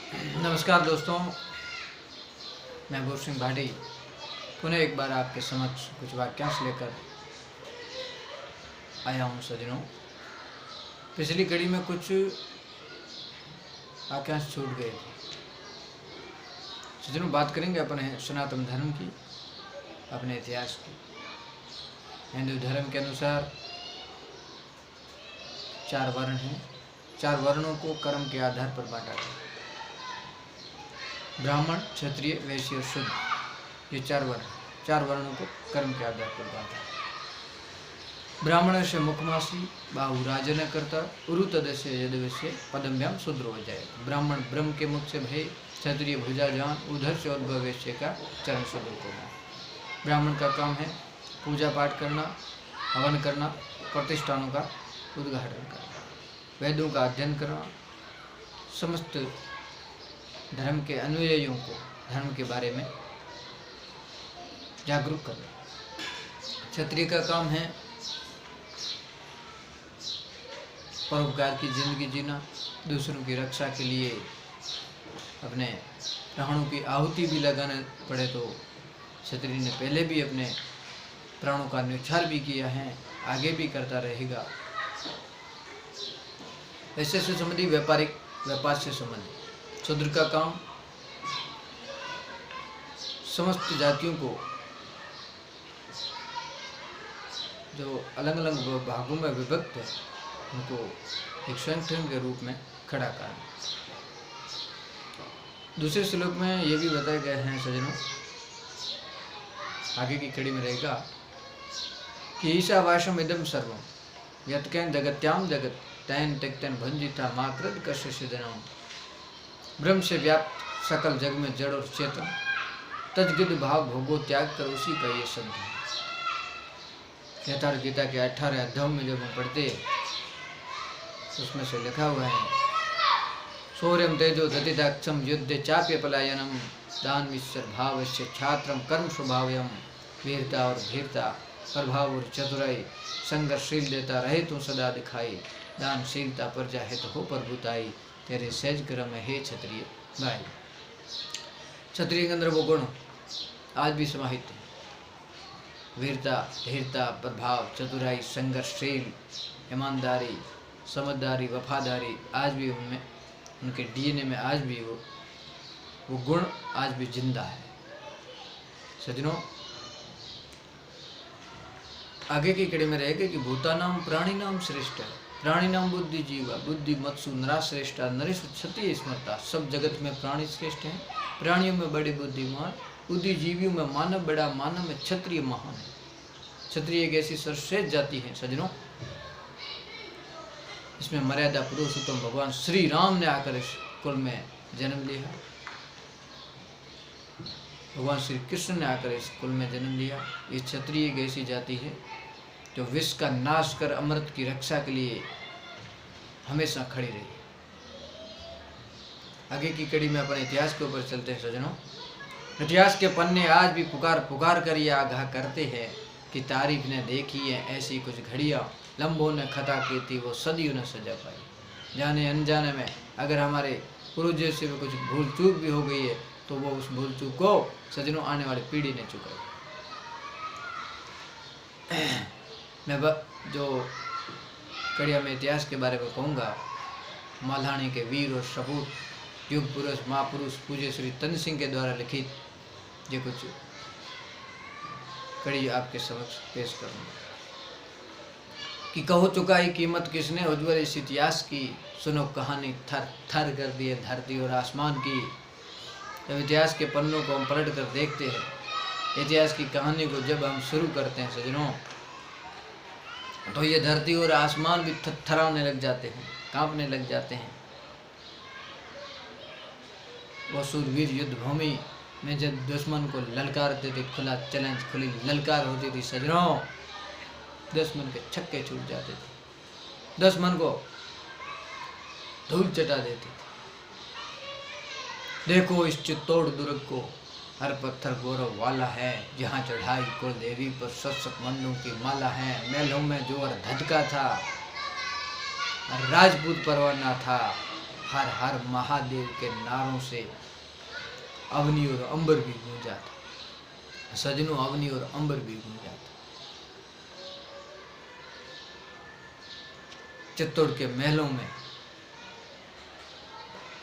नमस्कार दोस्तों, मैं भूर सिंह भाटी पुनः एक बार आपके समक्ष कुछ वाक्यांश लेकर आया हूँ। सज्जनों, पिछली कड़ी में कुछ वाक्यांश छूट गए थे। सज्जनों, बात करेंगे अपने सनातन धर्म की, अपने इतिहास की। हिंदू धर्म के अनुसार 4 वर्ण हैं। 4 वर्णों को कर्म के आधार पर बांटा गया। ब्राह्मण, क्षत्रिय, वैश्य और शूद्र, ये 4 वर्णों को कर्म के आधार पर बांटा। ब्राह्मण से मुखमासी बाहु राजन करता उरु तदस्य यदवश्य पदम्भ्याम शूद्रो हो जाए। ब्राह्मण ब्रह्म के मुख से भय, क्षत्रिय भुजा जान, उधर से उद्भव वैश्य का चरण शूद्र को है। ब्राह्मण का काम है पूजा पाठ करना, हवन करना, प्रतिष्ठानों का उद्घाटन करना, वेदों का अध्ययन करना, समस्त धर्म के अनुयायियों को धर्म के बारे में जागरूक करना। क्षत्रिय का काम है परोपकार की जिंदगी जीना, दूसरों की रक्षा के लिए अपने प्राणों की आहुति भी लगाने पड़े तो क्षत्रिय ने पहले भी अपने प्राणों का न्यौछावर भी किया है, आगे भी करता रहेगा। ऐसे से संबंधी व्यापार से संबंधी। शूद्र का काम समस्त जातियों को जो अलग अलग भागों में विभक्त है उनको एक संगठन के रूप में खड़ा करना। दूसरे श्लोक में ये भी बताया गया है सज्जनों, आगे की कड़ी में रहेगा कि ईशावासम इदम सर्वम यत्कैन जगत्याम जगत तैन त्यक्तैन भंजिता माकृत कश्यसिदनम। ब्रह्म से व्याप्त सकल जग में जड़ और चेतन, तजगिद भाव भोगो त्याग कर उसी का ये शब्द है। यथार्थ गीता के 18 अध्यायों में जब हम पढ़ते उसमें से लिखा हुआ है, शौर्यम तेजो दतिदाक्षम युद्ध चाप्य पलायनम दान विश्वर भावस्य छात्रम कर्म स्वभावयम। वीरता और धीरता, प्रभाव और चतुराई, संघर्षशील देता रहे तू सदा दिखाई, दानशीलता पर जाहे तो हो प्रभुताई, तेरे सहज क्रम है क्षत्रिय भाई। क्षत्रिय के अंदर वो गुण आज भी समाहित है। वीरता, धीरता, प्रभाव, चतुराई, संघर्षशील, ईमानदारी, समझदारी, वफादारी, आज भी उनमें, उनके डीएनए में आज भी वो गुण आज भी जिंदा है। सज्जनों, आगे की कड़ी में रहेगा कि भूतानाम प्राणी नाम श्रेष्ठ है। प्राणी नाम बुद्धि जीवा, बुद्धि मत्सु नरा श्रेष्ठा, नरेश क्षत्रिय स्मृता। सब जगत में प्राणी श्रेष्ठ हैं, प्राणियों में बड़े बुद्धिमान, बुद्धिजीवियों में मानव बड़ा, मानव में क्षत्रिय महान है। क्षत्रिय एक ऐसी सर्वश्रेष्ठ जाति है सज्जनों, इसमें मर्यादा पुरुषोत्तम भगवान श्री राम ने आकर इस कुल में जन्म लिया। भगवान श्री कृष्ण ने आकर इस कुल में जन्म लिया। ये क्षत्रिय एक ऐसी जाति है जो विष का नाश कर अमृत की रक्षा के लिए हमेशा खड़ी रही। आगे की कड़ी में अपने इतिहास के ऊपर चलते हैं सज्जनों। इतिहास के पन्ने आज भी पुकार कर ये आगाह करते हैं कि तारीख ने देखी है ऐसी कुछ घड़ियाँ, लम्बों ने खता की थी वो सदियों ने सजा पाई। जाने अनजाने में अगर हमारे पूर्वजों से भी कुछ भूल चूक भी हो गई है तो वो उस भूल चूक को सज्जनों आने वाली पीढ़ी ने चुकाई। मैं जो कड़िया में इतिहास के बारे में कहूँगा, माल्हाणी के वीर और सपूत युग पुरुष महापुरुष पूज्य श्री तन सिंह के द्वारा लिखित ये कुछ कड़ी आपके समक्ष पेश करूँगा कि कहो चुकाई कीमत किसने उज्ज्वल इस इतिहास की, सुनो कहानी थर थर कर दिए धरती और आसमान की। जब इतिहास के पन्नों को हम पलट कर देखते हैं, इतिहास की कहानी को जब हम शुरू करते हैं सज्जनों, तो ये धरती और आसमान भी थरथराने लग जाते हैं, कांपने लग जाते हैं। वो शूरवीर युद्ध भूमि में जब दुश्मन को ललकारते थे, खुला चैलेंज, खुली ललकार होती थी सज्जनों, दुश्मन के छक्के छूट जाते थे, दुश्मन को धूल चटा देती थी। देखो इस चित्तौड़ दुर्ग को, हर पत्थर गौरव वाला है, जहाँ चढ़ाई कुल देवी पर सत्सक मंडों की माला है। महलों में जोर धधका था, राजपूत परवाना था, हर हर महादेव के नारों से अवनी और अंबर भी गूंजा था। सजनों, अवनी और अंबर भी गूंजा था। चित्तौड़ के महलों में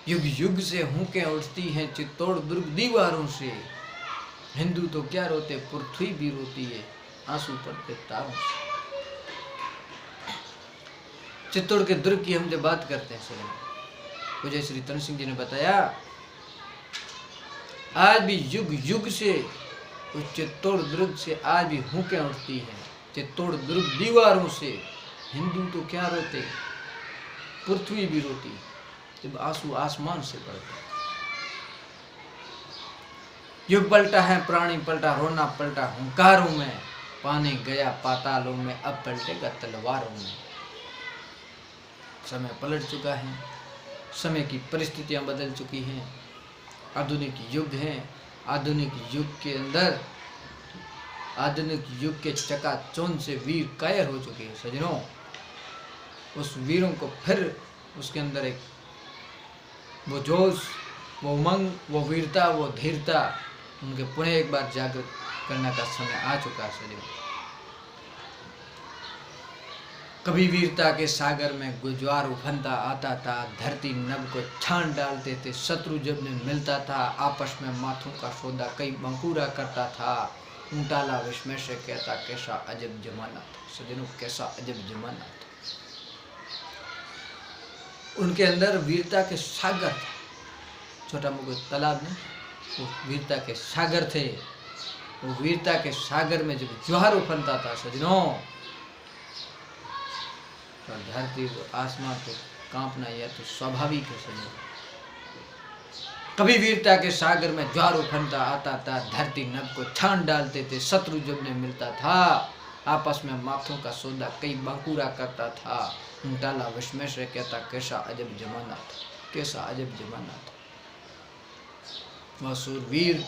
युग युग से हुकें उठती हैं चित्तौड़ दुर्ग दीवारों से। हिंदू तो क्या रोते, पृथ्वी भी रोती है, आंसू पड़ते तारों से। चित्तौड़ के दुर्ग की हम जब बात करते हैं सजनों, पूज्य श्री तन सिंह जी ने बताया, आज भी युग युग से उस चित्तौड़ दुर्ग से आज भी हुकें उठती हैं चित्तौड़ दुर्ग दीवारों से। हिंदू तो क्या रोते, पृथ्वी भी रोती जब आंसू आसमान से पड़ते। युग पलटा है, प्राणी पलटा, रोना पलटा हुंकारों में, पानी गया पातालों में, अब पलटेगा तलवारों में। समय पलट चुका है, समय की परिस्थितियां बदल चुकी हैं, आधुनिक युग है। आधुनिक युग के अंदर, आधुनिक युग के चकाचौंध से वीर कायर हो चुके हैं सजनों। उस वीरों को फिर उसके अंदर एक वो जोश, वो उमंग, वो वीरता, वो धीरता, उनके पुनः एक बार जागृत करने का समय आ चुका है सजनों। कभी वीरता के सागर में गुजवार उफनता आता था, धरती नभ को छान डालते थे, शत्रु जब में मिलता था, आपस में माथों का सौदा कई बंकुरा करता था। ऊंटाला विस्मय से कहता, कैसा अजब जमाना था सजनों, कैसा अजब जमाना था। उनके अंदर वीरता के सागर थे, छोटा मोटा तालाब नहीं, वो वीरता के सागर थे। वो वीरता के सागर में जब ज्वार उफनता था सजनों, तो धरती को, आसमान को कांपना यह तो स्वाभाविक है सजनों। कभी वीरता के सागर में ज्वार उफनता आता था, धरती नभ को छान डालते थे, शत्रु जब ने मिलता था, आपस में माथों का सौदा कई बंकुरा करता था। ऊंटाला विस्मय से कहता, कैसा अजब जमाना था, कैसा अजब जमाना था। वह सूरवीर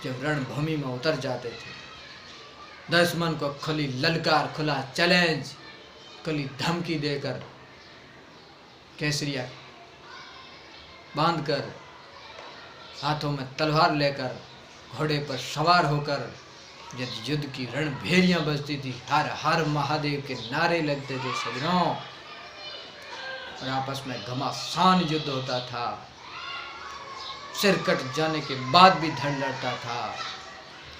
जब रणभूमि में उतर जाते थे, दुश्मन को खुली ललकार, खुला चैलेंज, खुली धमकी देकर, केसरिया बांधकर, हाथों में तलवार लेकर, घोड़े पर सवार होकर, जब युद्ध की रणभेरियां बजती थी, हर हर महादेव के नारे लगते थे सजनों, और आपस में घमासान युद्ध होता था। सिर कट जाने के बाद भी धड़ लड़ता था।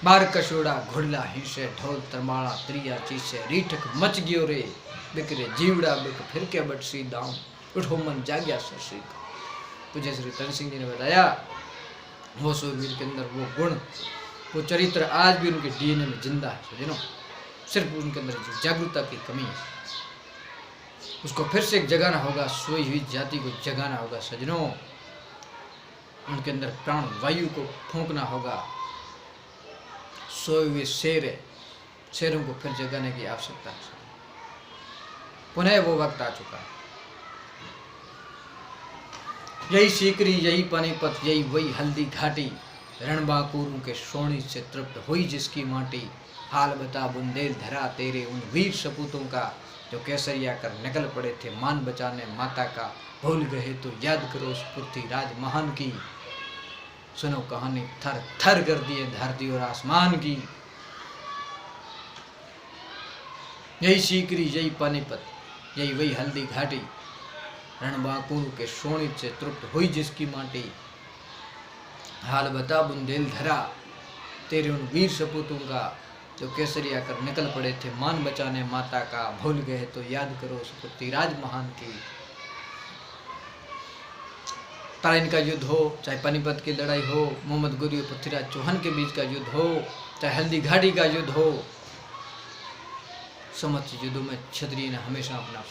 बार कशोड़ा घुड़ला हिंसे, ढोल तरमाड़ा त्रिया चीसे, रीठक मच गयो रे, बिकरे जीवड़ा बिक फिर के बटसी दाऊं, उठो मन जाग्या सरसी का। पूज्य श्री तन सिंह जी ने बताया, वो सूरवीर के अंदर वो गुण, वो चरित्र आज भी उनके डीएनए में जिंदा है सजनों। सिर्फ उनके अंदर जो जागरूकता की कमी है, उसको फिर से जगाना होगा, सोई हुई जाति को जगाना होगा सजनों। उनके अंदर प्राण वायु को फूंकना होगा। सोए हुए शेरों को फिर जगाने की आवश्यकता है। पुनः वो वक्त आ चुका है। यही सीकरी, यही पानीपत, यही वही हल्दी घाटी, रणबांकुरों के सोनी से तृप्त हुई जिसकी माटी। हाल बता बुंदेलधरा तेरे उन वीर सपूतों का, जो केसरिया कर निकल पड़े थे मान बचाने माता का। भूल गए तो याद करो उस पृथ्वीराज महान की, सुनो कहानी थर थर कर दिए धरती और आसमान की। यही सीकरी, यही पानीपत, यही वही हल्दी घाटी, रणबांकुरों के शोणित से तृप्त हुई जिसकी माटी। हाल बता बुंदेलधरा तेरे उन वीर सपूतों का, जो केसरिया कर निकल पड़े थे मान बचाने माता का। भूल गए तो याद करो उस पृथ्वीराज महान की। तराइन का युद्ध हो, चाहे पानीपत की लड़ाई हो, मोहम्मद गोरी और पृथ्वीराज चौहान के बीच का युद्ध हो, चाहे हल्दी घाटी का युद्ध हो, समस्त युद्धों में क्षत्रिय ने हमेशा अपना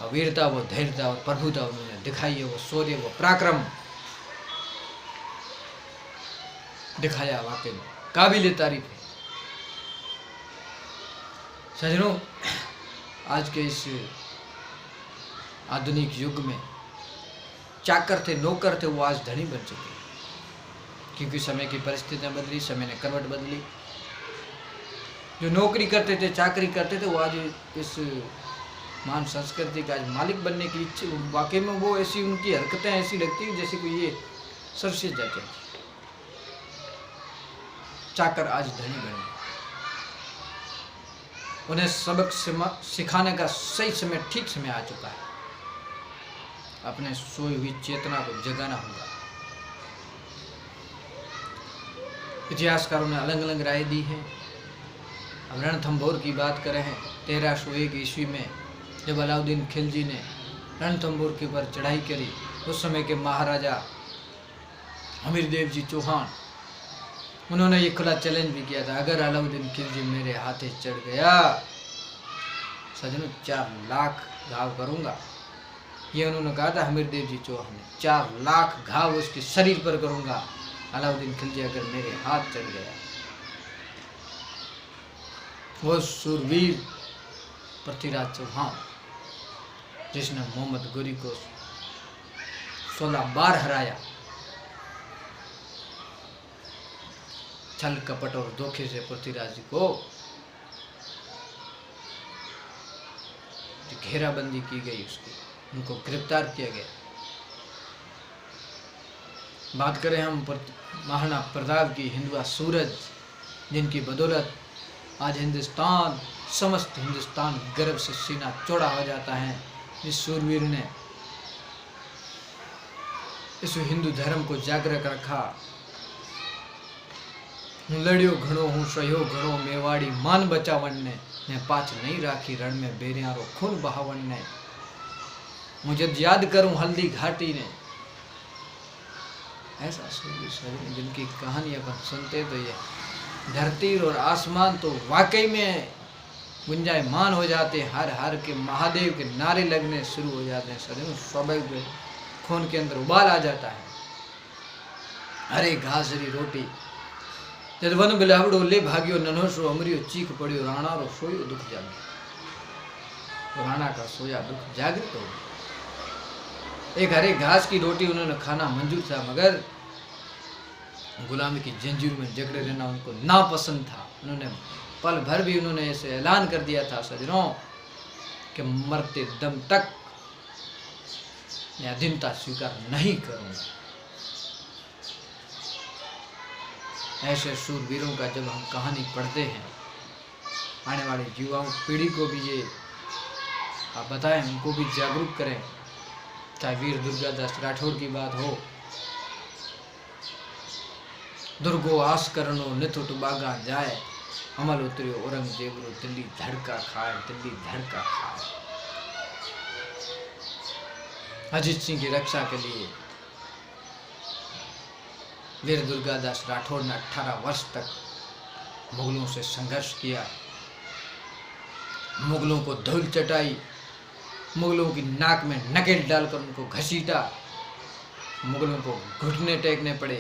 वीरता, वो धैर्यता और प्रभुता उन्होंने दिखाई है। वो शौर्य, वो पराक्रम दिखाया, वाकई में काबिल तारीफ है सजनों। आज के इस आधुनिक युग में चाकर थे, नौकर थे, वो आज धनी बन चुके हैं, क्योंकि समय की परिस्थितियां बदली, समय ने करवट बदली। जो नौकरी करते थे, चाकरी करते थे, वो आज इस महान संस्कृति का आज मालिक बनने की इच्छा, वाकई में वो ऐसी उनकी हरकतें ऐसी लगती है जैसे कोई ये सरसे जाते हैं। चाकर आज धनी बने, उन्हें सबक सिखाने का सही समय, ठीक समय आ चुका है। अपने सोई हुई चेतना को जगाना होगा। इतिहासकारों ने अलग अलग राय दी है। अब रणथंभौर की बात करें हैं, 1301 ईस्वी में जब अलाउद्दीन खिलजी ने रणथंभौर के ऊपर चढ़ाई करी, उस समय के महाराजा हमीरदेव जी चौहान, उन्होंने ये खुला चैलेंज भी किया था, अगर अलाउद्दीन खिलजी मेरे हाथे चढ़ गया सजनों 4 लाख घाव करूंगा। ये उन्होंने कहा था हमीरदेव जी चौहान ने, 4 लाख घाव उसके शरीर पर करूंगा अलाउद्दीन खिलजी अगर मेरे हाथ चढ़ गया। वो सूरवीर पृथ्वीराज चौहान, जिसने मोहम्मद गोरी को 16 बार हराया, छल कपट और धोखे से पृथ्वीराज जी को घेराबंदी की गई, उसकी उनको गिरफ्तार किया गया। बात करें हम महाराणा प्रताप की, हिंदुआ सूरज, जिनकी बदौलत आज हिंदुस्तान, समस्त हिंदुस्तान गर्व से सीना चौड़ा हो जाता है। इस सूरवीर ने इस हिंदू धर्म को जागृत रखा। हूँ लड़ियो घणो, हूँ सह्यो घणो, मेवाड़ी मान बचावन ने पाछ नहीं राखी, रण में बेरियारो खून बहावन ने। मुझे याद करूं हल्दी घाटी ने। ऐसा सूरवीर जिनकी कहानी अपन सुनते तो ये धरती और आसमान तो वाकई में गुंजायमान हो जाते, हर हर के महादेव के नारे लगने शुरू हो जाते हैं। सदैव स्वाभाविक खून के अंदर उबाल आ जाता है। हरे घासरी रोटी जब वन बिलावड़ो ले भाग्यो, नन्होसो अमरियो चीख पड़ियो, राणा रो सोयो दुख जागे। राणा का सोया दुख जागृत हो। एक हरे घास की रोटी उन्होंने खाना मंजूर था, मगर गुलामी की जंजीर में जकड़े रहना उनको नापसंद था। उन्होंने पल भर भी उन्होंने ऐसे ऐलान कर दिया था सजनों कि मरते दम तक मैं अधीनता स्वीकार नहीं करूंगा। ऐसे शूरवीरों का जब हम कहानी पढ़ते हैं, आने वाली युवाओं पीढ़ी को भी ये आप बताएं, उनको भी जागरूक करें। चाहे वीर दुर्गादास राठौर की बात हो, दुर्गो आस करनो निथुट बागा जाए, अमल उतरियो औरंगजेब रो दिल्ली धड़का खाए, दिल्ली धड़का खाए। अजीत सिंह की रक्षा के लिए वीर दुर्गादास राठौर ने 18 वर्ष तक मुगलों से संघर्ष किया, मुगलों को धूल चटाई, मुगलों की नाक में नकेल डालकर उनको घसीटा, मुगलों को घुटने टेकने पड़े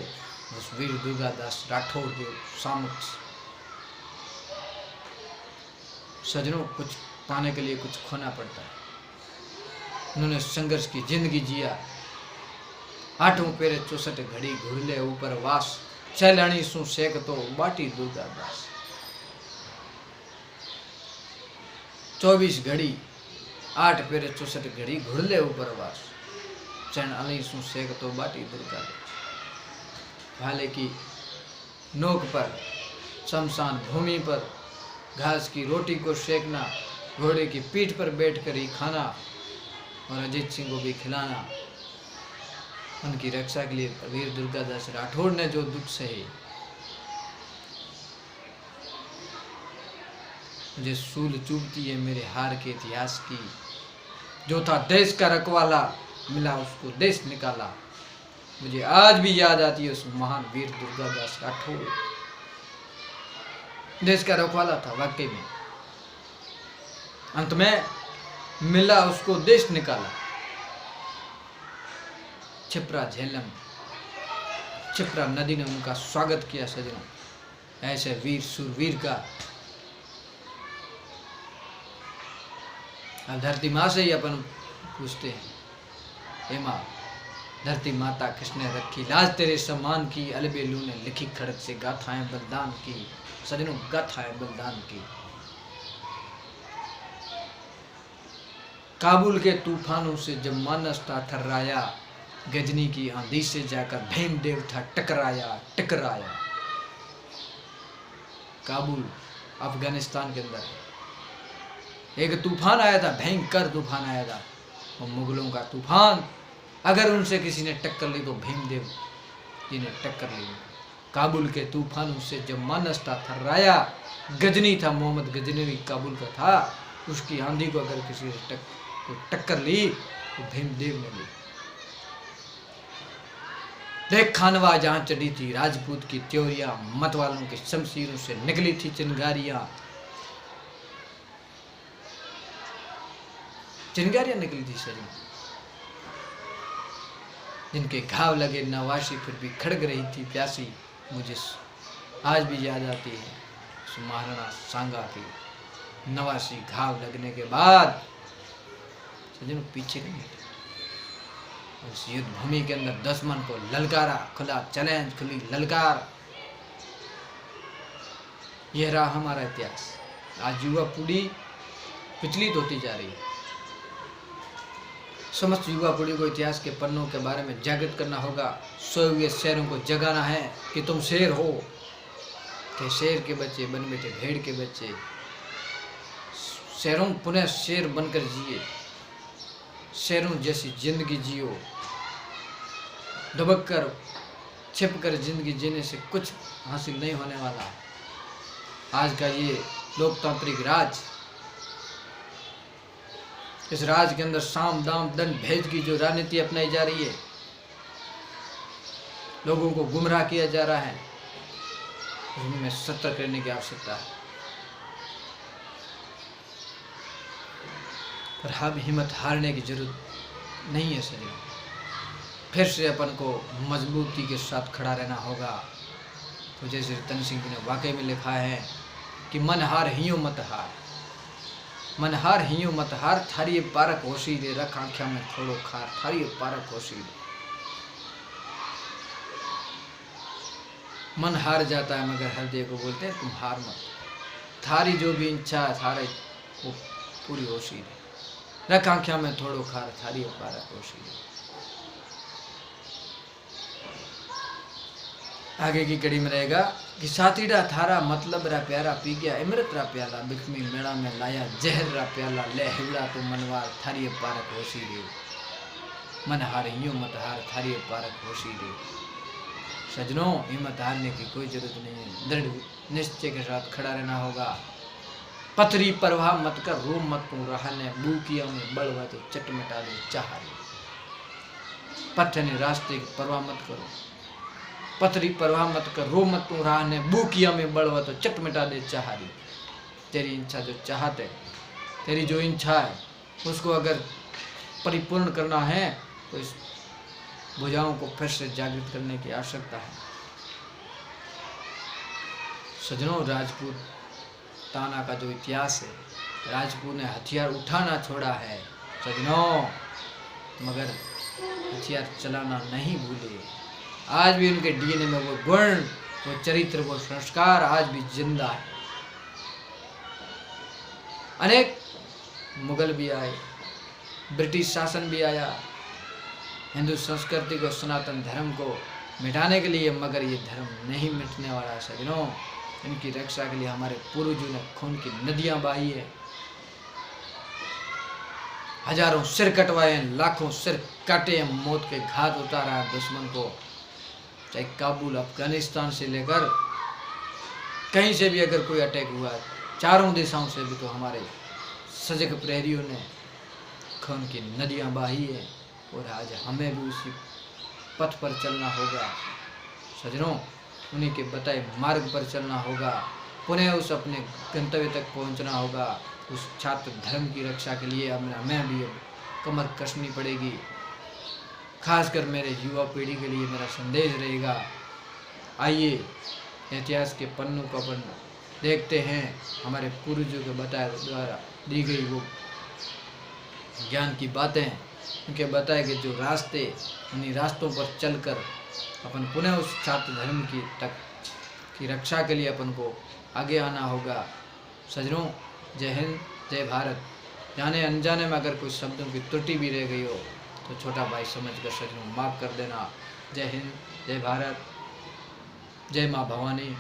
उस वीर दुर्गादास राठौर के सामक्ष। सजनों, कुछ पाने के लिए कुछ खोना पड़ता है। उन्होंने संघर्ष की जिंदगी जिया। 8 पेरे 64 घड़ी घुरले ऊपर वास, चैलाणी सु सेक तो बाटी दुर्गादास। 24 घड़ी 8 पेरे 64 घड़ी घुरले ऊपर वास, चैलाणी सु सेक तो बाटी दुर्गादास। भाले की नोक पर, शमशान भूमि पर घास की रोटी को सेकना, घोड़े की पीठ पर बैठकर ही खाना और अजीत सिंह को भी खिलाना। उनकी रक्षा के लिए वीर दुर्गादास राठौर ने जो दुख सहे, मुझे सूल चुभती है मेरे हार के इतिहास की। जो था देश का रखवाला, मिला उसको देश निकाला। मुझे आज भी याद आती है उस महान वीर दुर्गादास राठौर। देश का रखवाला था वाकई में। अंत में मिला उसको देश निकाला। छिप्रा झेलम, छिप्रा नदी ने उनका स्वागत किया। सजनों, ऐसे वीर सूरवीर का अब धरती माँ से ही अपन पूछते हैं, हे माँ धरती माता किसने रखी लाज तेरे सम्मान की, अलबेलू ने लिखी खड़क से गाथाएं बलिदान की। सजनों, गाथाएं बलिदान की। काबुल के तूफानों से जब मानस था थर्राया, गजनी की आंधी से जाकर भीमदेव था टकराया। काबुल अफगानिस्तान के अंदर एक तूफान आया था, भयंकर तूफान आया था, वो मुगलों का तूफान। अगर उनसे किसी ने टक्कर ली तो भीमदेव जी ने टक्कर ली। काबुल के तूफानों से जब मानस था थर्राया, गजनी था मोहम्मद गजनवी काबुल का था, उसकी आंधी को अगर किसी ने टक्कर ली तो भीमदेव ने ली। देख खानवा जहां चढ़ी थी राजपूत की त्योरियां, मत वालों की शमशीरों से निकली थी चिंगारियां निकली थी सजन, जिनके घाव लगे नवाशी फिर भी खड़ग रही थी प्यासी। मुझे आज भी याद आती है महाराणा सांगा की नवासी घाव लगने के बाद सजनों पीछे नहीं हटे। उस युद्ध भूमि के अंदर दुश्मन को ललकारा, खुला चैलेंज, खुली ललकार। यह रहा हमारा इतिहास। आज युवा पीढ़ी विचलित होती जा रही है। समस्त युवा पीढ़ी को इतिहास के पन्नों के बारे में जागृत करना होगा। सोए हुए शेरों को जगाना है कि तुम शेर हो, थे शेर के बच्चे बन बैठे भेड़ के बच्चे। शेरों पुनः शेर बनकर जिए, शेरों जैसी जिंदगी जियो। दबक कर छिप कर जिंदगी जीने से कुछ हासिल नहीं होने वाला। आज का ये लोकतांत्रिक राज, इस राज के अंदर साम दाम दंड भेद की जो राजनीति अपनाई जा रही है, लोगों को गुमराह किया जा रहा है, उसमें सतर्क करने की आवश्यकता है। पर हम हिम्मत हारने की जरूरत नहीं है सही। फिर से अपन को मजबूती के साथ खड़ा रहना होगा। तो जैसे रतन सिंह जी ने वाकई में लिखा है कि मन हार हियो मत हार, मन हार हियो मत हार, थारी पारक होशी रे, रख आंख्या में थोड़ो खार, थारी पारक होशी रे। मन हार जाता है मगर हृदय को बोलते हैं तुम हार मत, थारी जो भी इच्छा है थारे वो पूरी होशी रे, रख आंख्या में थोड़ो खार, थारी पारक होशी रे। आगे की कड़ी में रहेगा कि साथीड़ा थारा मतलब रा प्यारा पी गया इमरत रा प्याला, बिखमी मेड़ा में लाया जहर रा प्याला, ले हिवड़ा तो मनवार, थारी पारक होशी रे। मन हार हियो मत हार, थारी पारक होशी रे। सजनों, हिम्मत हारने की कोई जरूरत नहीं है। दृढ़ निश्चय के साथ खड़ा रहना होगा। पथरी परवाह मत कर, रो मत तू रहने, बूकिया में बड़वा तो चट मिटा दे चाह। पत्थर ने रास्ते की परवाह मत करो, पथरी परवाह मत कर, रो मत तू रहने, बूकिया में बड़वा तो चट मिटा दे चाहारी। तेरी इच्छा जो चाहते, तेरी जो इच्छा है उसको अगर परिपूर्ण करना है तो इस भुजाओं को फिर से जागृत करने की आवश्यकता है। सजनों, राजपूत ताना का जो इतिहास है, राजपूत ने हथियार उठाना छोड़ा है सजनों, मगर हथियार चलाना नहीं भूले। आज भी उनके डीएनए में वो गुण, वो चरित्र, वो संस्कार आज भी जिंदा है। अनेक मुगल भी आए, ब्रिटिश शासन भी आया हिंदू संस्कृति को, सनातन धर्म को मिटाने के लिए, मगर ये धर्म नहीं मिटने वाला है सजनों। इनकी रक्षा के लिए हमारे पूर्वजों ने खून की नदियां बहाई है, हजारों सिर कटवाए हैं, लाखों सिर काटे हैं, मौत के घात उतारा है दुश्मन को। चाहे काबुल अफगानिस्तान से लेकर कहीं से भी अगर कोई अटैक हुआ, चारों दिशाओं से भी तो हमारे सजग प्रहरियों ने खून की नदियां बहाई है। और आज हमें भी उसी पथ पर चलना होगा सजनों, उन्हीं के बताए मार्ग पर चलना होगा। पुनः उस अपने गंतव्य तक पहुंचना होगा। उस छात्र धर्म की रक्षा के लिए हमें भी कमर कसनी पड़ेगी। खासकर मेरे युवा पीढ़ी के लिए मेरा संदेश रहेगा, आइए इतिहास के पन्नों को अपन देखते हैं। हमारे पूर्वजों के बताए द्वारा दी गई वो ज्ञान की बातें, उनके बताए गए जो रास्ते, उन्हीं रास्तों पर चलकर अपन पुनः उस छात्र धर्म की तक की रक्षा के लिए अपन को आगे आना होगा। सजनों, जय हिंद, जय भारत, जाने अनजाने में अगर कोई शब्दों की त्रुटि भी रह गई हो तो छोटा भाई समझकर सचमुच माफ़ कर देना। जय हिंद, जय भारत, जय माँ भवानी।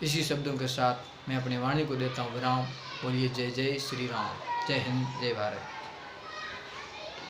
इसी शब्दों के साथ मैं अपनी वाणी को देता हूँ विराम। बोलिए जय जय श्री राम। जय हिंद, जय भारत।